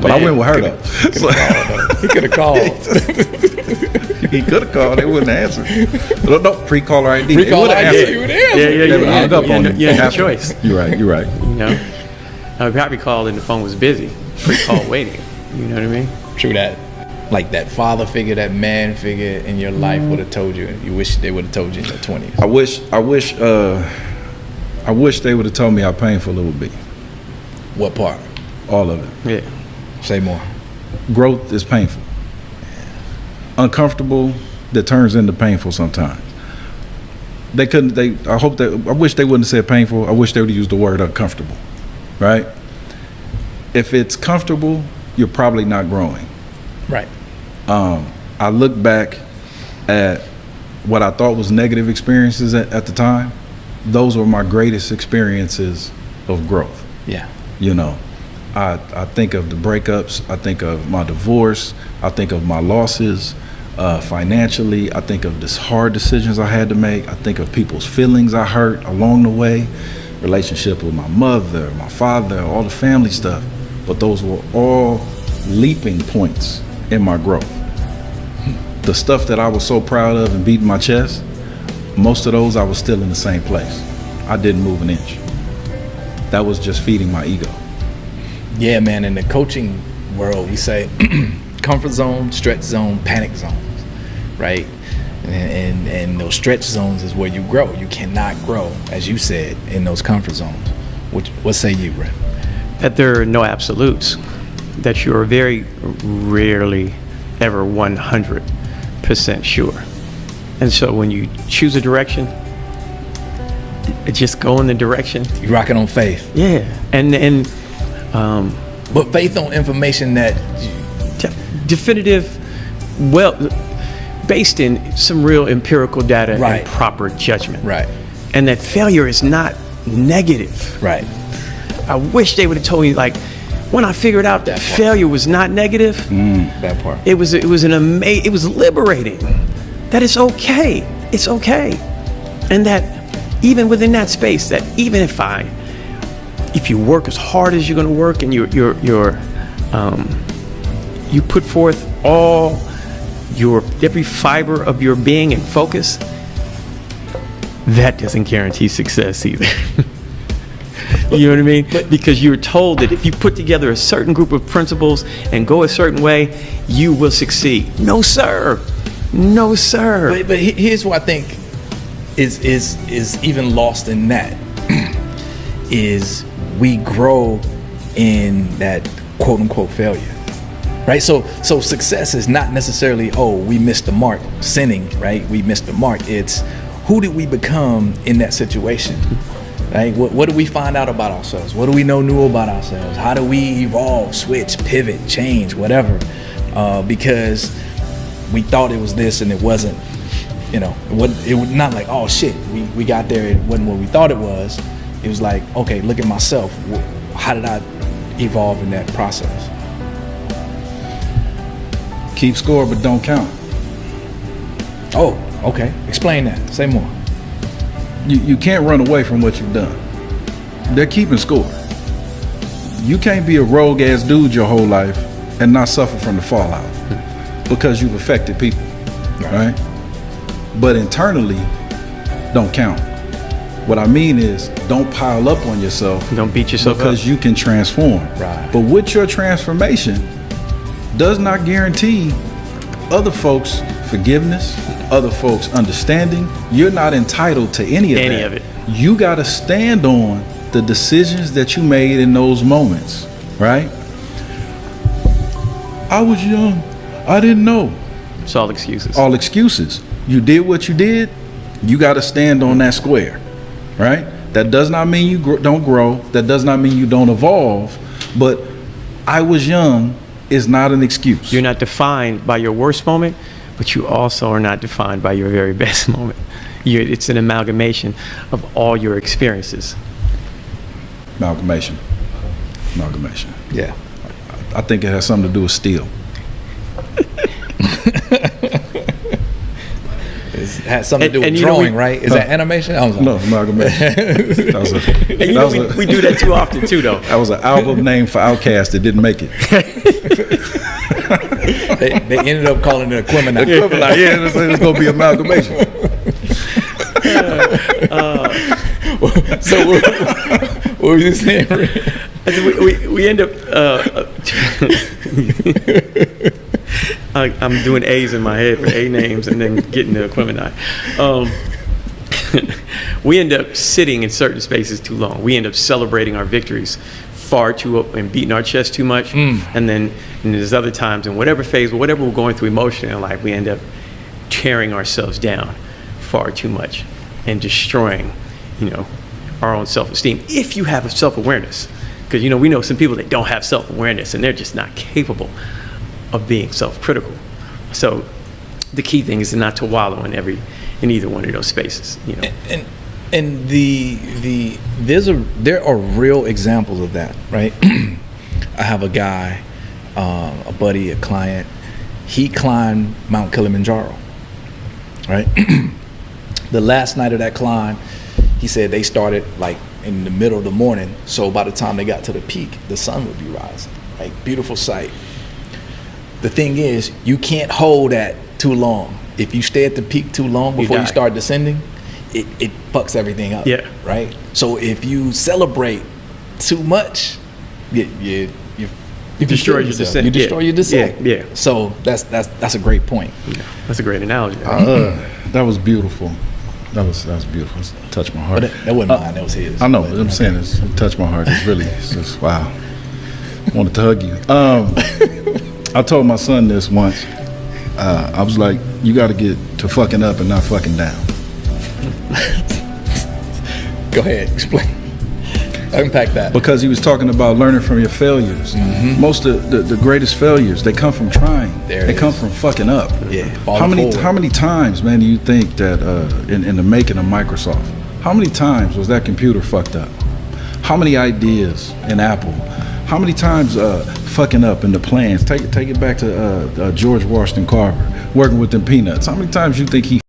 But I went with her though. He could have called. He could have called. They wouldn't answer. No, pre-caller ID. Pre-caller they would ID. answer. You would answer. You had no choice. You're right. You know, I probably called and the phone was busy. Pre-call waiting. You know what I mean? True that. Like that father figure, that man figure in your life would have told you. You wish they would have told you in your 20s. I wish they would have told me how painful it would be. What part? All of it. Yeah. Say more. Growth is painful. Uncomfortable that turns into painful sometimes. I wish they wouldn't have said painful. I wish they would have used the word uncomfortable. Right? If it's comfortable, you're probably not growing. Right. I look back at what I thought was negative experiences at the time. Those were my greatest experiences of growth. Yeah. You know, I think of the breakups. I think of my divorce. I think of my losses financially. I think of this hard decisions I had to make. I think of people's feelings I hurt along the way, relationship with my mother, my father, all the family stuff. But those were all leaping points in my growth. The stuff that I was so proud of and beating my chest, most of those I was still in the same place. I didn't move an inch. That was just feeding my ego. Yeah, man, in the coaching world, we say comfort zone, stretch zone, panic zones, right? And those stretch zones is where you grow. You cannot grow, as you said, in those comfort zones. What say you, Brett? That there are no absolutes. That you're very rarely ever 100% sure. And so when you choose a direction, just go in the direction. You rocking on faith. Yeah. But faith on information that definitive, well, based in some real empirical data Right. and proper judgment. Right. And that failure is not negative. Right. I wish they would have told me, like, when I figured out that failure was not negative, That part. it was liberating. That it's okay. It's okay. And that even within that space, that even if you work as hard as you're going to work and you put forth all every fiber of your being and focus, that doesn't guarantee success either. You know what I mean? Because you're told that if you put together a certain group of principles and go a certain way, you will succeed. No, sir. No, sir. But here's what I think is even lost in that is we grow in that quote unquote failure, right? So success is not necessarily, oh, we missed the mark, sinning, right? We missed the mark. It's who did we become in that situation, right? What do we find out about ourselves? What do we know new about ourselves? How do we evolve, switch, pivot, change, whatever? Because we thought it was this and it wasn't. You know, it was not like, oh shit, we got there, it wasn't what we thought it was. It was like, okay, look at myself. How did I evolve in that process? Keep score, but don't count. Oh, okay. Explain that. Say more. You can't run away from what you've done. They're keeping score. You can't be a rogue ass dude your whole life and not suffer from the fallout because you've affected people, right? But internally, don't count. What I mean is, don't pile up on yourself. Don't beat yourself because up. you can transform. Right. But with your transformation, does not guarantee other folks forgiveness, other folks understanding. You're not entitled to any of it. You got to stand on the decisions that you made in those moments, right? I was young. I didn't know. It's all excuses. All excuses. You did what you did. You got to stand on that square, right? That does not mean you don't grow. That does not mean you don't evolve. But I was young is not an excuse. You're not defined by your worst moment, but you also are not defined by your very best moment. It's an amalgamation of all your experiences. Amalgamation. Yeah. I think it has something to do with steel. It has something to do with drawing, right? Is that animation? No, amalgamation. We do that too often too, though. That was an album name for Outkast that didn't make it. They ended up calling it Equimini. Yeah, it's gonna be amalgamation. So what were you saying, Rick? We end up. I'm doing A's in my head for A names and then getting to Equimini. We end up sitting in certain spaces too long. We end up celebrating our victories far too up and beating our chest too much. And then there's other times in whatever phase, whatever we're going through emotionally in life, we end up tearing ourselves down far too much and destroying, our own self-esteem. If you have a self-awareness, because we know some people that don't have self-awareness and they're just not capable of being self-critical. So the key thing is not to wallow in either one of those spaces. And there are real examples of that, right? I have a guy, a buddy, a client. He climbed Mount Kilimanjaro, right? The last night of that climb, he said they started like in the middle of the morning. So by the time they got to the peak, the sun would be rising. Like, beautiful sight. The thing is, you can't hold that too long. If you stay at the peak too long before you start descending, it fucks everything up. Yeah. Right? So if you celebrate too much, you destroy your descent. You destroy your descent. Yeah. So that's a great point. Yeah. That's a great analogy. That was beautiful. That was beautiful. It touched my heart. But that wasn't mine. That was his. I know. What I'm saying is, it touched my heart. It's just wow. I wanted to hug you. I told my son this once. I was like, you got to get to fucking up and not fucking down. Go ahead, explain. Unpack that. Because he was talking about learning from your failures. Mm-hmm. Most of the greatest failures, they come from trying. They come from fucking up. Yeah. How many times, man, do you think that in the making of Microsoft, how many times was that computer fucked up? How many ideas in Apple? How many times fucking up in the plans? Take it back to George Washington Carver working with them peanuts. How many times you think he